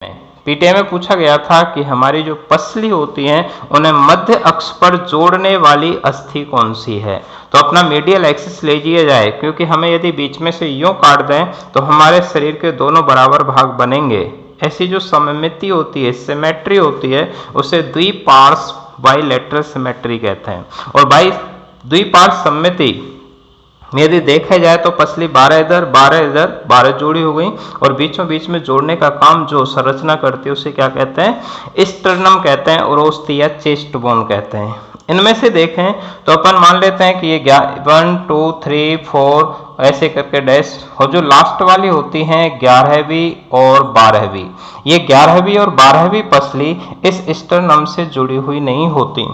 PTI में पूछा गया था कि हमारी जो पसली होती है उन्हें मध्य अक्ष पर जोड़ने वाली अस्थि कौन सी है। तो अपना मीडियल एक्सिस ले लिया जाए, क्योंकि हमें यदि बीच में से यूं काट दें तो हमारे शरीर के दोनों बराबर भाग बनेंगे। ऐसी जो सममिति होती है, सिमेट्री होती है, उसे द्विपार्श्व बाइलेटरल सिमेट्री कहते हैं। और द्विपार्श्व सममिति यदि देखा जाए तो पसली 12 इधर 12 इधर 12 जोड़ी हो गई, और बीचों बीच में जोड़ने का काम जो संरचना करती है उसे क्या कहते हैं, स्टर्नम कहते हैं, और ओस्टिया चेस्ट बोन कहते हैं। इनमें से देखें तो अपन मान लेते हैं कि ये 1 2 3 4 ऐसे करके डैश, और जो लास्ट वाली होती हैं 11वीं और 12वीं, ये 11वीं और 12वीं पसली इस स्टर्नम से जुड़ी हुई नहीं होती।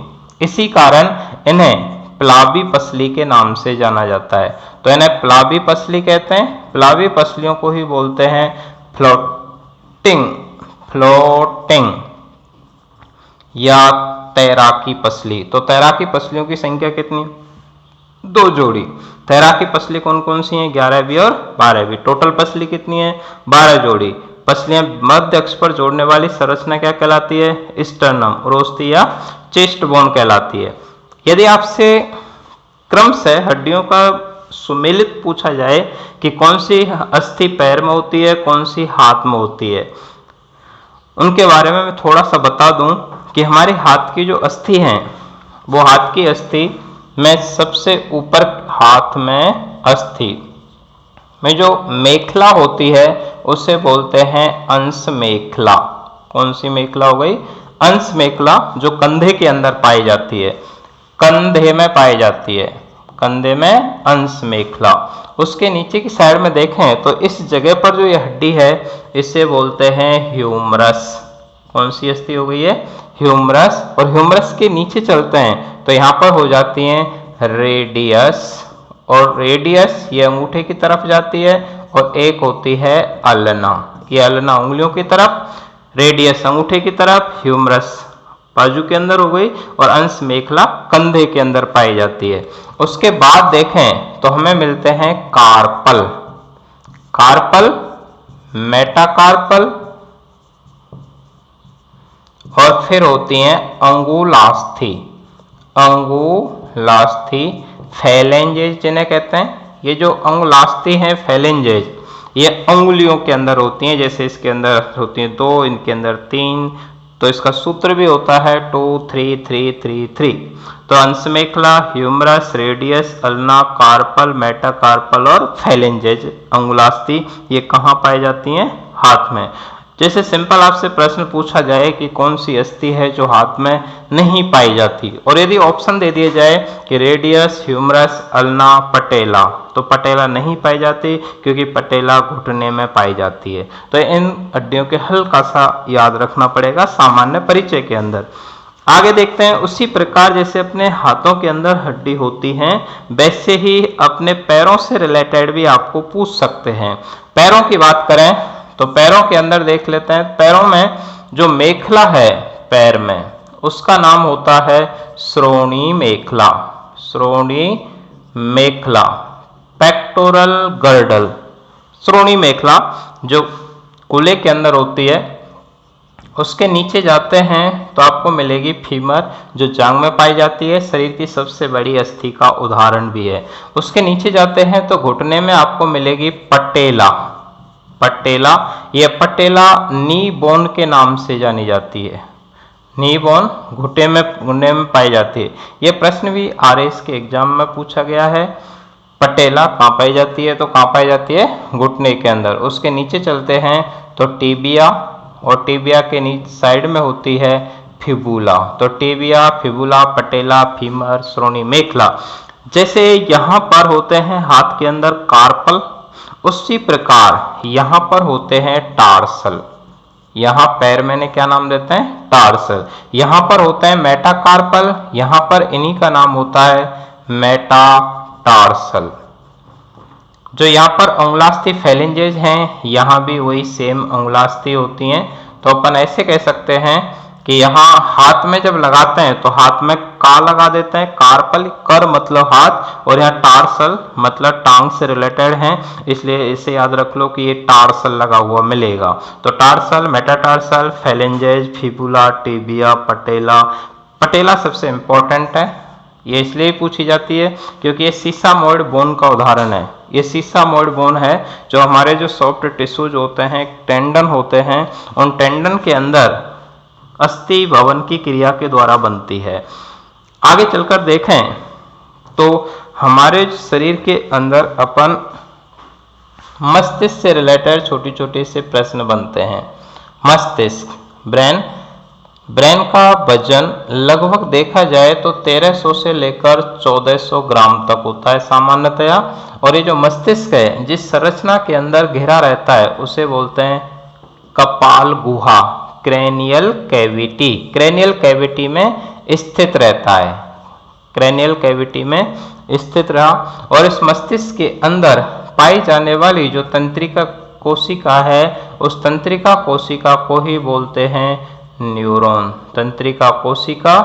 इसी कारण इन्हें प्लावी पसली के नाम से जाना जाता है। तो इन्हें प्लावी पसली कहते हैं। प्लावी पसलियों को ही बोलते हैं फ्लोटिंग या तैराकी पसली। तो तैराकी पसलियों की संख्या कितनी, 2 जोड़ी। तैराकी पसली कौन कौन सी हैं, 11वीं और 12वीं। टोटल पसली कितनी है, 12 जोड़ी। पसलियां मध्य अक्ष पर जोड़ने वाली संरचना क्या कहलाती है, स्टर्नम, और ओस्टिया चेस्ट बोन कहलाती है। यदि आपसे क्रमशः हड्डियों का सुमेलित पूछा जाए कि कौन सी अस्थि पैर में होती है, कौन सी हाथ में होती है, उनके बारे में मैं थोड़ा सा बता दूं कि हमारे हाथ की जो अस्थि है, वो हाथ की अस्थि में सबसे ऊपर हाथ में अस्थि में जो मेखला होती है उसे बोलते हैं अंश मेखला। कौन सी मेखला हो गई, अंश मेखला, जो कंधे के अंदर पाई जाती है, कंधे में पाई जाती है, कंधे में अंश मेखला। उसके नीचे की साइड में देखें तो इस जगह पर जो ये हड्डी है इसे बोलते हैं ह्यूमरस। कौन सी अस्थि हो गई है, ह्यूमरस। और ह्यूमरस के नीचे चलते हैं तो यहाँ पर हो जाती है रेडियस, और रेडियस ये अंगूठे की तरफ जाती है, और एक होती है अल्ना, ये अल्ना उंगलियों की तरफ, रेडियस अंगूठे की तरफ, ह्यूमरस बाजू के अंदर हो गई, और अंश मेखला कंधे के अंदर पाई जाती है। उसके बाद देखें तो हमें मिलते हैं कार्पल, कार्पल, मेटाकार्पल, और फिर होती हैं अंगुलास्थि, अंगुलास्थि, फैलेंजेज जिन्हें कहते हैं। ये जो अंगुलास्थि हैं फैलेंजेज, ये अंगुलियों के अंदर होती हैं। जैसे इसके अंदर होती हैं 2, इनके अंदर 3, तो इसका सूत्र भी होता है 2 3 3 3 3। तो अंश मेखला, humerus, radius, ulna, carpal, metacarpal और फैलेंजेज अंगुलास्थि, ये कहाँ पाई जाती हैं, हाथ में। जैसे सिंपल आपसे प्रश्न पूछा जाए कि कौन सी अस्थि है जो हाथ में नहीं पाई जाती, और यदि ऑप्शन दे दिया जाए कि रेडियस, ह्यूमरस, अल्ना, पटेला, तो पटेला नहीं पाई जाती, क्योंकि पटेला घुटने में पाई जाती है। तो इन हड्डियों के हल्का सा याद रखना पड़ेगा सामान्य परिचय के अंदर। आगे देखते हैं, उसी प्रकार जैसे अपने हाथों के अंदर हड्डी होती हैं, वैसे ही अपने पैरों से रिलेटेड भी आपको पूछ सकते हैं। पैरों की बात करें तो पैरों के अंदर देख लेते हैं, पैरों में जो मेखला है पैर में, उसका नाम होता है श्रोणी मेखला, श्रोणी मेखला, पेक्टोरल गर्डल, श्रोणी मेखला जो कूल्हे के अंदर होती है। उसके नीचे जाते हैं तो आपको मिलेगी फीमर, जो जांघ में पाई जाती है, शरीर की सबसे बड़ी अस्थि का उदाहरण भी है। उसके नीचे जाते हैं तो घुटने में आपको मिलेगी पटेला, पटेला, ये पटेला नी बोन के नाम से जानी जाती है, नी बोन घुटने में पाई जाती है। ये प्रश्न भी आरएस के एग्जाम में पूछा गया है। पटेला कहाँ पाई जाती है, तो कहाँ पाई जाती है, घुटने के अंदर। उसके नीचे चलते हैं तो टिबिया, और टिबिया के नीचे साइड में होती है फिबुला। तो टिबिया, फिबुला, पटेला, फीमर, श्रोणी मेखला। जैसे यहाँ पर होते हैं हाथ के अंदर कार्पल, उसी प्रकार यहाँ पर होते हैं टार्सल। यहाँ पैर में क्या नाम देते हैं, टार्सल। यहाँ पर होता है मेटाकार्पल, यहाँ पर इन्हीं का नाम होता है मेटाटार्सल। जो यहाँ पर अंगुलास्थि फैलेंजेज हैं, यहाँ भी वही सेम अंगुलास्थि होती हैं। तो अपन ऐसे कह सकते हैं कि यहाँ हाथ में जब लगाते हैं तो हाथ में का लगा देते हैं, कार्पल, कर मतलब हाथ, और यहाँ टार्सल मतलब टांग से रिलेटेड है, इसलिए इसे याद रख लो कि ये टार्सल लगा हुआ मिलेगा। तो टार्सल, मेटाटार्सल, फेलेंजेज, फिबुला, टिबिया, पटेला। पटेला सबसे इंपॉर्टेंट है, ये इसलिए पूछी जाती है क्योंकि ये सीसामोइड बोन का उदाहरण है। ये सीसामोइड बोन है जो हमारे जो सॉफ्ट टिश्यूज होते हैं, टेंडन होते हैं, उन टेंडन के अंदर अस्थि भवन की क्रिया के द्वारा बनती है। आगे चलकर देखें तो हमारे शरीर के अंदर अपन मस्तिष्क से रिलेटेड छोटे छोटे से प्रश्न बनते हैं। मस्तिष्क, ब्रेन का वजन लगभग देखा जाए तो 1300 से लेकर 1400 ग्राम तक होता है सामान्यतया। और ये जो मस्तिष्क है जिस संरचना के अंदर घिरा रहता है उसे बोलते हैं कपाल गुहा, क्रेनियल कैविटी। क्रेनियल कैविटी में स्थित रहता है, क्रेनियल कैविटी में स्थित रहा। और इस मस्तिष्क के अंदर पाई जाने वाली जो तंत्रिका कोशिका है उस तंत्रिका कोशिका को ही बोलते हैं न्यूरॉन। तंत्रिका कोशिका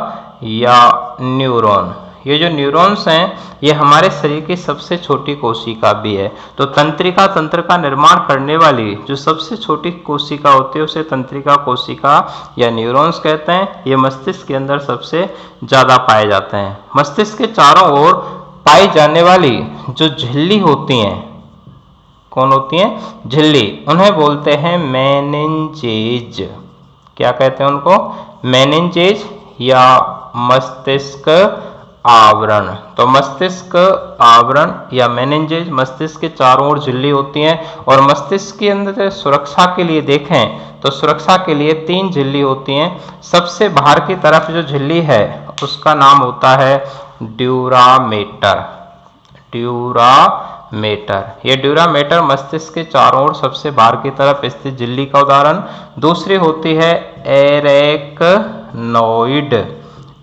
या न्यूरॉन। ये जो न्यूरॉन्स हैं ये हमारे शरीर की सबसे छोटी कोशिका भी है। तो तंत्रिका तंत्र का निर्माण करने वाली जो सबसे छोटी कोशिका होती है उसे तंत्रिका कोशिका या न्यूरॉन्स कहते हैं। ये मस्तिष्क के अंदर सबसे ज्यादा पाए जाते हैं। मस्तिष्क के चारों ओर पाई जाने वाली जो झिल्ली होती हैं, कौन होती हैं? झिल्ली, उन्हें बोलते हैं मेनिंजेज। क्या कहते हैं उनको? मेनिंजेज या मस्तिष्क आवरण। तो मस्तिष्क आवरण या मेनिंजेज मस्तिष्क के चारों ओर झिल्ली होती हैं। और मस्तिष्क के अंदर सुरक्षा के लिए देखें तो सुरक्षा के लिए 3 झिल्ली होती हैं। सबसे बाहर की तरफ जो झिल्ली है उसका नाम होता है ड्यूरामेटर। ड्यूरामेटर, ये ड्यूरामेटर मस्तिष्क के चारों ओर सबसे बाहर की तरफ स्थित झिल्ली का उदाहरण। दूसरी होती है एरेक्नोइड,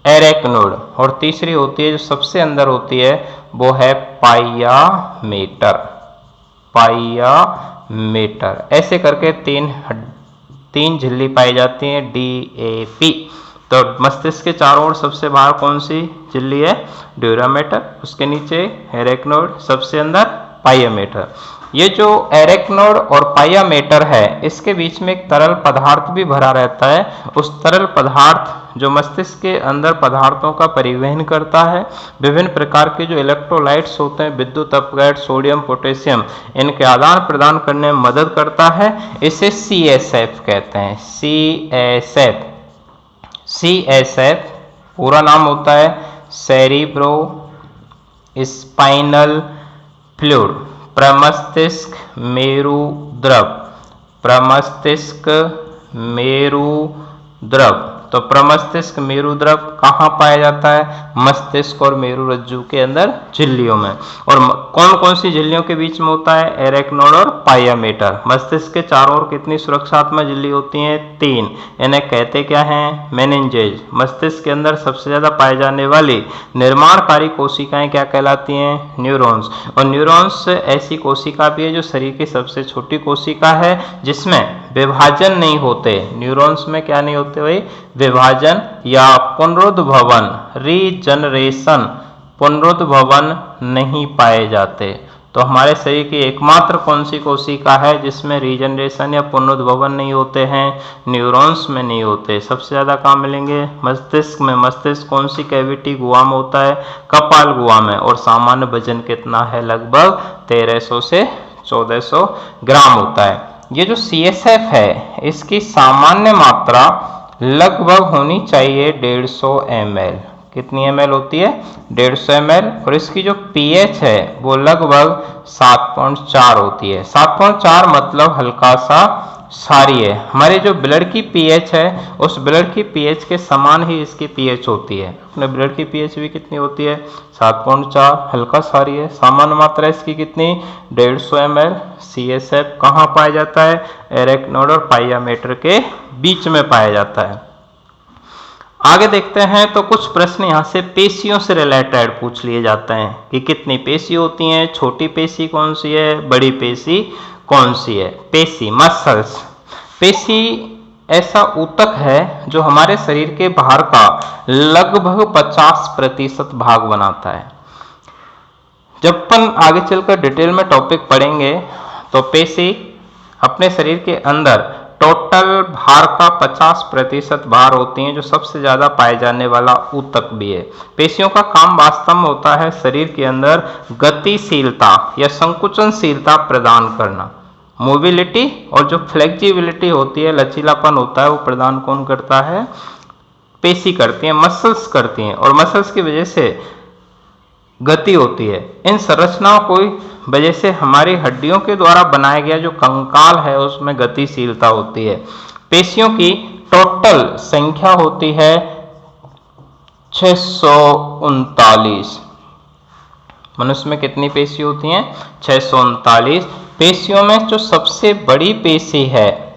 एरेक्नोइड। और तीसरी होती है जो सबसे अंदर होती है वो है पाइयामेटर, पाइयामेटर। ऐसे करके तीन झिल्ली पाई जाती हैं, DAP। तो मस्तिष्क के चारों ओर सबसे बाहर कौन सी झिल्ली है? ड्यूरामेटर, उसके नीचे एरेक्नोइड, सबसे अंदर पाइयामेटर। ये जो एरेक्नोइड और पाइयामेटर है इसके बीच में एक तरल पदार्थ भी भरा रहता है। उस तरल पदार्थ जो मस्तिष्क के अंदर पदार्थों का परिवहन करता है, विभिन्न प्रकार के जो इलेक्ट्रोलाइट्स होते हैं, विद्युत अपघट, सोडियम, पोटेशियम, इनके आदान प्रदान करने में मदद करता है। इसे CSF कहते हैं, CSF। CSF पूरा नाम होता है सेरिब्रो स्पाइनल फ्लूइड, प्रमस्तिष्क मेरु द्रव, प्रमस्तिष्क मेरु द्रव। तो प्रमस्तिष्क मेरु द्रव कहाँ पाया जाता है? मस्तिष्क और मेरु रज्जु के अंदर झिल्लियों में। और कौन कौन सी झिल्लियों के बीच में होता है? एरेक्नोइड और पाइयामेटर। मस्तिष्क के चारों ओर कितनी सुरक्षात्मक झिल्ली होती हैं? 3। इन्हें कहते क्या हैं? मेनिंजेज। मस्तिष्क के अंदर सबसे ज्यादा पाए जाने वाली निर्माणकारी कोशिकाएं क्या कहलाती हैं? न्यूरॉन्स। और न्यूरॉन्स ऐसी कोशिका भी है जो शरीर की सबसे छोटी कोशिका है जिसमें विभाजन नहीं होते। न्यूरॉन्स में क्या नहीं होते भाई? विभाजन या पुनरुद्भवन, रीजनरेशन, पुनरुद्भवन नहीं पाए जाते। तो हमारे शरीर की एकमात्र कौन सी कोशिका है जिसमें रीजनरेशन या पुनरुद्भवन नहीं होते हैं? न्यूरॉन्स में नहीं होते। सबसे ज्यादा कहाँ मिलेंगे? मस्तिष्क में। मस्तिष्क कौन सी कैविटी गुहा में होता है? कपाल गुहा में। और सामान्य वजन कितना है? लगभग 1300 से 1400 ग्राम होता है। ये जो CSF है इसकी सामान्य मात्रा लगभग होनी चाहिए 150 ml। कितनी ml होती है? 150 ml। और इसकी जो pH है वो लगभग 7.4 होती है। 7.4 मतलब हल्का सा क्षारीय है। हमारे जो ब्लड की pH है उस ब्लड की pH के समान ही इसकी pH होती है। अपने ब्लड की pH भी कितनी होती है? 7.4, हल्का क्षारीय है। सामान्य मात्रा इसकी कितनी? 150 ml। CSF कहाँ पाया जाता है? एरेक्नोइड और पाइयामेटर के बीच में पाया जाता है। आगे देखते हैं तो कुछ प्रश्न यहाँ से पेशियों से रिलेटेड पूछ लिए जाते हैं कि कितनी पेशी होती हैं, छोटी पेशी कौन सी है, बड़ी पेशी कौन सी है। पेशी, मसल्स। पेशी ऐसा ऊतक है जो हमारे शरीर के बाहर का लगभग 50% भाग बनाता है। जब अपन आगे चलकर डिटेल में टॉपिक पढ़ेंगे तो पेशी अपने शरीर के अंदर टोटल भार का 50% भार होती हैं, जो सबसे ज्यादा पाए जाने वाला ऊतक भी है। पेशियों का काम वास्तव में होता है शरीर के अंदर गतिशीलता या संकुचनशीलता प्रदान करना। मोबिलिटी और जो फ्लेक्सिबिलिटी होती है, लचीलापन होता है, वो प्रदान कौन करता है? पेशी करती है, मसल्स करती हैं, और मसल्स की वजह से गति होती है। इन संरचनाओं को वजह से हमारी हड्डियों के द्वारा बनाया गया जो कंकाल है उसमें गतिशीलता होती है। पेशियों की टोटल संख्या होती है 639। मनुष्य में कितनी पेशी होती हैं? 639। पेशियों में जो सबसे बड़ी पेशी है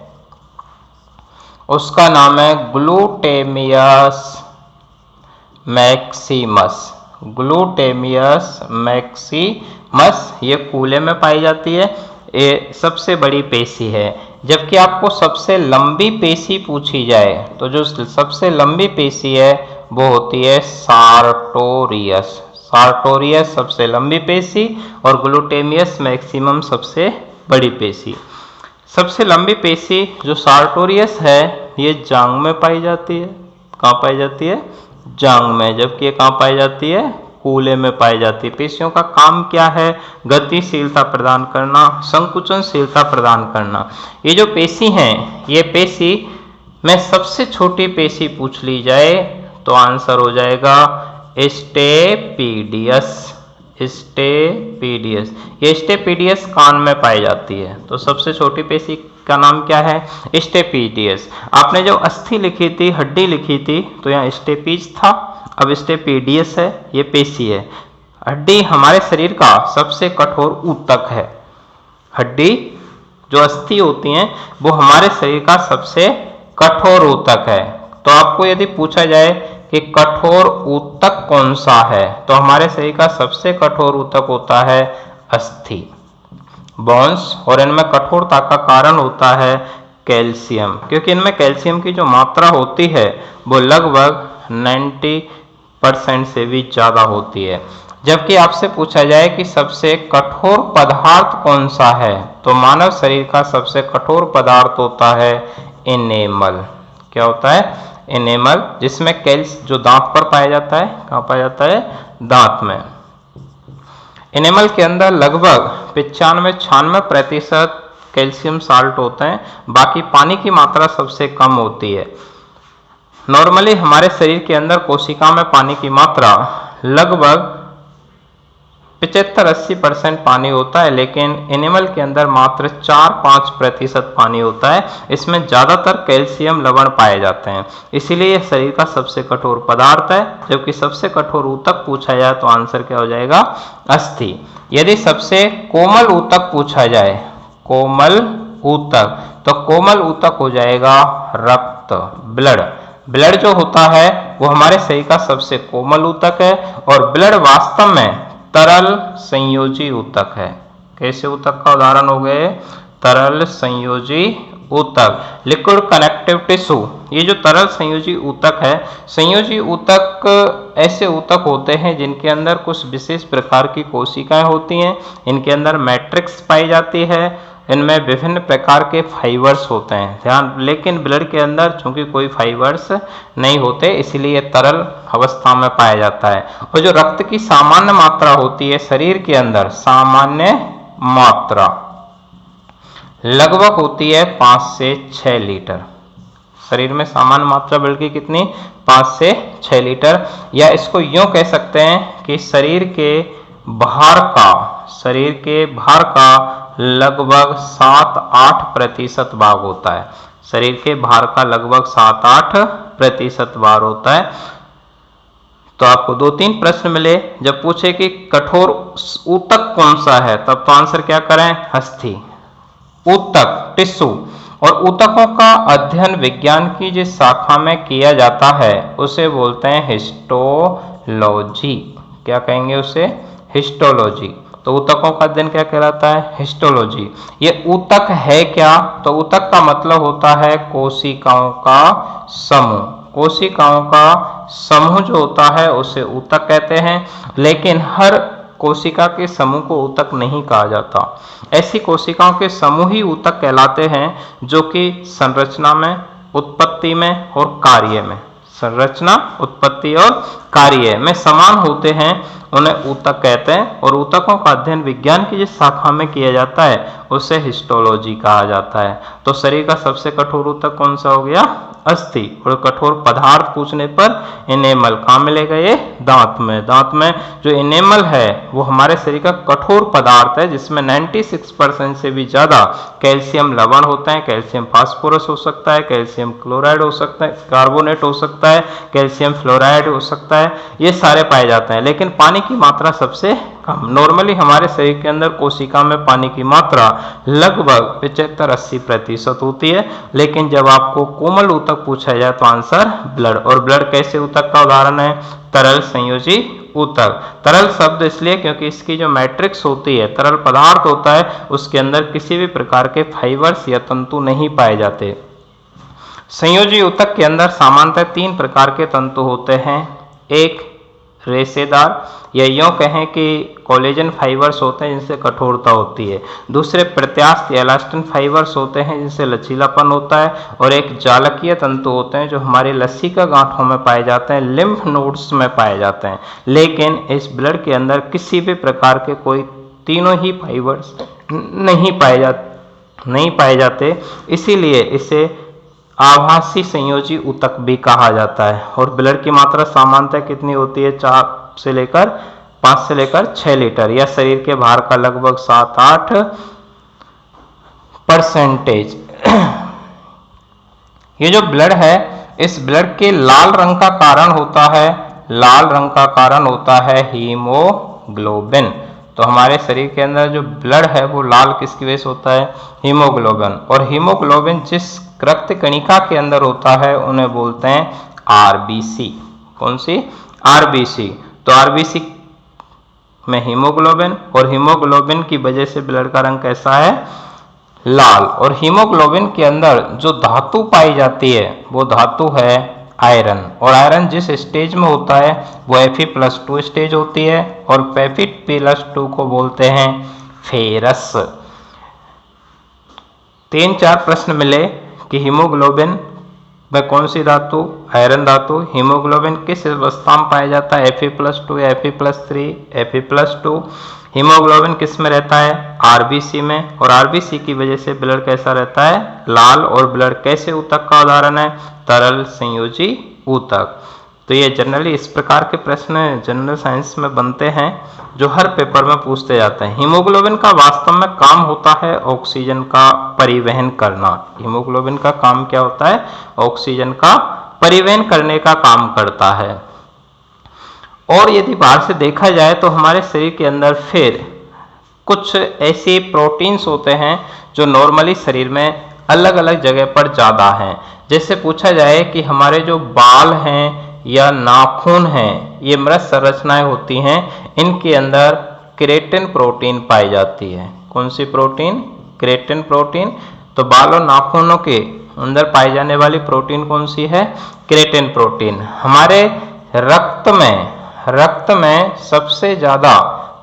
उसका नाम है ग्लूटेमियस मैक्सिमस। ग्लूटेमियस मैक्सिमस, ये कूल्हे में पाई जाती है, ये सबसे बड़ी पेशी है। जबकि आपको सबसे लंबी पेशी पूछी जाए तो जो सबसे लंबी पेशी है वो होती है सार्टोरियस। सार्टोरियस सबसे लंबी पेशी और ग्लूटेमियस मैक्सिमम सबसे बड़ी पेशी। सबसे लंबी पेशी जो सार्टोरियस है ये जांघ में पाई जाती है। कहाँ पाई जाती है? जांघ में। जबकि ये कहाँ पाई जाती है? कूल्हे में पाई जाती है। पेशियों का काम क्या है? गतिशीलता प्रदान करना, संकुचनशीलता प्रदान करना। ये जो पेशी हैं, ये पेशी में सबसे छोटी पेशी पूछ ली जाए तो आंसर हो जाएगा स्टेपीडियस। स्टेपीडियस, ये स्टेपीडियस कान में पाई जाती है। तो सबसे छोटी पेशी का नाम क्या है? स्टेपीडियस। आपने जो अस्थि लिखी थी, हड्डी लिखी थी, तो यहाँ स्टेपीज था, अब स्टेपीडियस है, ये पेशी है। हड्डी हमारे शरीर का सबसे कठोर ऊतक है। हड्डी जो अस्थि होती हैं वो हमारे शरीर का सबसे कठोर ऊतक है। तो आपको यदि पूछा जाए कि कठोर ऊतक कौन सा है, तो हमारे शरीर का सबसे कठोर ऊतक होता है अस्थि, बोन्स। और इनमें कठोरता का कारण होता है कैल्शियम, क्योंकि इनमें कैल्शियम की जो मात्रा होती है वो लगभग 90% से भी ज्यादा होती है। जबकि आपसे पूछा जाए कि सबसे कठोर पदार्थ कौन सा है, तो मानव शरीर का सबसे कठोर पदार्थ होता है एनेमल। क्या होता है? एनेमल, जिसमें जो दांत पर पाया जाता है। कहाँ पाया जाता है? दांत में। एनेमल के अंदर लगभग 95-96% कैल्शियम साल्ट होते हैं, बाकी पानी की मात्रा सबसे कम होती है। नॉर्मली हमारे शरीर के अंदर कोशिका में पानी की मात्रा लगभग 75-80% पानी होता है, लेकिन एनिमल के अंदर मात्र 4-5% पानी होता है। इसमें ज्यादातर कैल्शियम लवण पाए जाते हैं, इसीलिए यह शरीर का सबसे कठोर पदार्थ है। जबकि सबसे कठोर ऊतक पूछा जाए तो आंसर क्या हो जाएगा? अस्थि। यदि सबसे कोमल ऊतक पूछा जाए, कोमल ऊतक, तो कोमल ऊतक हो जाएगा रक्त, ब्लड। ब्लड जो होता है वो हमारे शरीर का सबसे कोमल ऊतक है, और ब्लड वास्तव में तरल संयोजी ऊतक है। कैसे ऊतक का उदाहरण हो गए? तरल संयोजी ऊतक, लिक्विड कनेक्टिव टिश्यू। ये जो तरल संयोजी ऊतक है, संयोजी ऊतक ऐसे ऊतक होते हैं जिनके अंदर कुछ विशेष प्रकार की कोशिकाएं होती हैं। इनके अंदर मैट्रिक्स पाई जाती है, इनमें विभिन्न प्रकार के फाइबर्स होते हैं ध्यान। लेकिन ब्लड के अंदर चूंकि कोई फाइबर्स नहीं होते, इसलिए तरल अवस्था में पाया जाता है। और जो रक्त की सामान्य मात्रा होती है शरीर के अंदर, सामान्य मात्रा लगभग होती है 5 से 6 लीटर। शरीर में सामान्य मात्रा ब्लड की कितनी? 5 से 6 लीटर। या इसको यूं कह सकते हैं कि शरीर के भार का लगभग 7-8% भाग होता है। शरीर के भार का लगभग 7-8% भार होता है। तो आपको 2-3 प्रश्न मिले, जब पूछे कि कठोर ऊतक कौन सा है, तब तो आंसर क्या करें? अस्थि। ऊतक, टिश्यू। और ऊतकों का अध्ययन विज्ञान की जिस शाखा में किया जाता है उसे बोलते हैं हिस्टोलॉजी। क्या कहेंगे उसे? हिस्टोलॉजी। तो ऊतकों का अध्ययन क्या कहलाता है? हिस्टोलॉजी। ये ऊतक है क्या? तो ऊतक का मतलब होता है कोशिकाओं का समूह। कोशिकाओं का समूह जो होता है उसे ऊतक कहते हैं, लेकिन हर कोशिका के समूह को ऊतक नहीं कहा जाता। ऐसी कोशिकाओं के समूह ही ऊतक कहलाते हैं जो कि संरचना में, उत्पत्ति में और कार्य में, संरचना, उत्पत्ति और कार्य में समान होते हैं, उन्हें ऊतक कहते हैं। और ऊतकों का अध्ययन विज्ञान की जिस शाखा में किया जाता है उसे हिस्टोलॉजी कहा जाता है। तो शरीर का सबसे कठोर ऊतक कौन सा हो गया? अस्थि। और कठोर पदार्थ पूछने पर इनेमल कहाँ मिलेगा? ये दांत में। दांत में जो इनेमल है वो हमारे शरीर का कठोर पदार्थ है, जिसमें 96% से भी ज्यादा कैल्शियम लवण होता है। कैल्शियम फास्फोरस हो सकता है, कैल्शियम क्लोराइड हो सकता है, कार्बोनेट हो सकता है, कैल्शियम फ्लोराइड हो सकता है, ये सारे पाए जाते हैं। लेकिन पानी की मात्रा सबसे कम। नॉर्मली हमारे शरीर के अंदर कोशिका में पानी की मात्रा लगभग 75-80% होती है, लेकिन जब आपको कोमल ऊतक पूछा जाए तो आंसर ब्लड। और ब्लड कैसे ऊतक का उदाहरण है? तरल संयोजी ऊतक। तरल शब्द इसलिए क्योंकि इसकी जो मैट्रिक्स होती है, तरल पदार्थ होता है, उसके अंदर किसी भी प्रकार के फाइबर्स या तंतु नहीं पाए जाते। संयोजी ऊतक के अंदर सामान्यतः 3 प्रकार के तंतु होते हैं। एक रेशेदार, या यूं कहें कि कोलेजन फाइबर्स होते हैं जिनसे कठोरता होती है। दूसरे प्रत्यास्थ या इलास्टिन फाइबर्स होते हैं जिनसे लचीलापन होता है। और एक जालकीय तंतु होते हैं जो हमारी लसिका गांठों में पाए जाते हैं, लिम्फ नोड्स में पाए जाते हैं। लेकिन इस ब्लड के अंदर किसी भी प्रकार के कोई तीनों ही फाइबर्स नहीं पाए जाते, इसीलिए इसे आभासी संयोजी ऊतक भी कहा जाता है। और ब्लड की मात्रा सामान्यतः कितनी होती है? 5 से लेकर 6 लीटर, या शरीर के भार का लगभग 7-8%। ये जो ब्लड है, इस ब्लड के लाल रंग का कारण होता है हीमोग्लोबिन। तो हमारे शरीर के अंदर जो ब्लड है वो लाल किसकी वजह से होता है? हीमोग्लोबिन। और हीमोग्लोबिन जिस रक्त कणिका के अंदर होता है उन्हें बोलते हैं आरबीसी। कौन सी? आरबीसी। तो आरबीसी में हीमोग्लोबिन, और हीमोग्लोबिन की वजह से ब्लड का रंग कैसा है? लाल। और हीमोग्लोबिन के अंदर जो धातु पाई जाती है वो धातु है आयरन। और आयरन जिस स्टेज में होता है वो Fe+2 स्टेज होती है, और Fe+2 को बोलते हैं फेरस। 3-4 प्रश्न मिले कि हीमोग्लोबिन में कौन सी धातु? आयरन धातु। हीमोग्लोबिन किस अवस्था में पाया जाता है? Fe+2 या Fe+3? Fe+2। हीमोग्लोबिन किस में रहता है? आरबीसी में। और आरबीसी की वजह से ब्लड कैसा रहता है? लाल। और ब्लड कैसे ऊतक का उदाहरण है? तरल संयोजी ऊतक। तो ये जनरली इस प्रकार के प्रश्न जनरल साइंस में बनते हैं जो हर पेपर में पूछते जाते हैं। हीमोग्लोबिन का वास्तव में काम होता है ऑक्सीजन का परिवहन करना। हीमोग्लोबिन का काम क्या होता है? ऑक्सीजन का परिवहन करने का काम करता है। और यदि बाहर से देखा जाए तो हमारे शरीर के अंदर फिर कुछ ऐसे प्रोटीन्स होते हैं जो नॉर्मली शरीर में अलग अलग जगह पर ज़्यादा हैं। जैसे पूछा जाए कि हमारे जो बाल हैं या नाखून हैं, ये मृत संरचनाएं होती हैं, इनके अंदर केराटिन प्रोटीन पाई जाती है। कौन सी प्रोटीन? Keratin protein. तो बाल और नाखूनों के अंदर पाई जाने वाली प्रोटीन कौन सी है? Keratin protein. हमारे रक्त में सबसे ज्यादा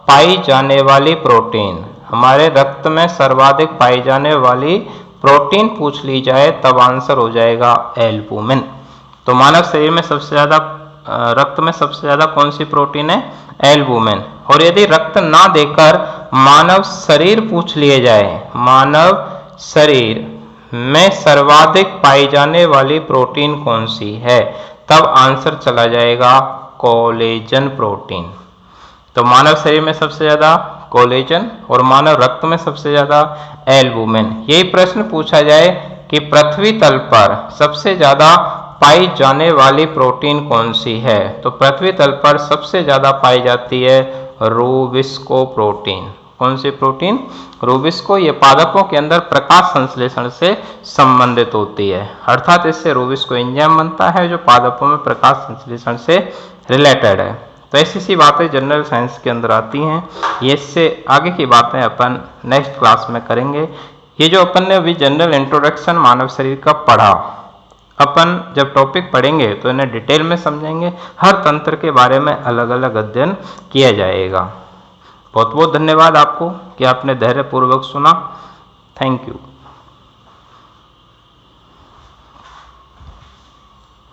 पाई जाने वाली प्रोटीन, हमारे रक्त में सर्वाधिक पाई जाने वाली प्रोटीन पूछ ली जाए तब आंसर हो जाएगा एल्बुमिन। तो मानव शरीर में सबसे ज्यादा, रक्त में सबसे ज्यादा कौन सी प्रोटीन है? एल्बुमिन। और यदि रक्त ना देकर मानव शरीर पूछ लिए जाए, मानव शरीर में सर्वाधिक पाई जाने वाली प्रोटीन कौन सी है, तब आंसर चला जाएगा कोलेजन प्रोटीन। तो मानव शरीर में सबसे ज्यादा कोलेजन और मानव रक्त में सबसे ज्यादा एल्बुमिन। यही प्रश्न पूछा जाए कि पृथ्वी तल पर सबसे ज्यादा पाई जाने वाली प्रोटीन कौन सी है, तो पृथ्वी तल पर सबसे ज्यादा पाई जाती है रूबिस्को प्रोटीन। कौन सी प्रोटीन? रूबिस्को। ये पादपों के अंदर प्रकाश संश्लेषण से संबंधित होती है, अर्थात इससे रूबिस्को एंजाइम बनता है जो पादपों में प्रकाश संश्लेषण से रिलेटेड है। तो ऐसी सी बातें जनरल साइंस के अंदर आती हैं। ये इससे आगे की बातें अपन नेक्स्ट क्लास में करेंगे। ये जो अपन ने अभी जनरल इंट्रोडक्शन मानव शरीर का पढ़ा, अपन जब टॉपिक पढ़ेंगे तो इन्हें डिटेल में समझेंगे। हर तंत्र के बारे में अलग अलग अध्ययन किया जाएगा। बहुत बहुत धन्यवाद आपको कि आपने धैर्यपूर्वक सुना। Thank you.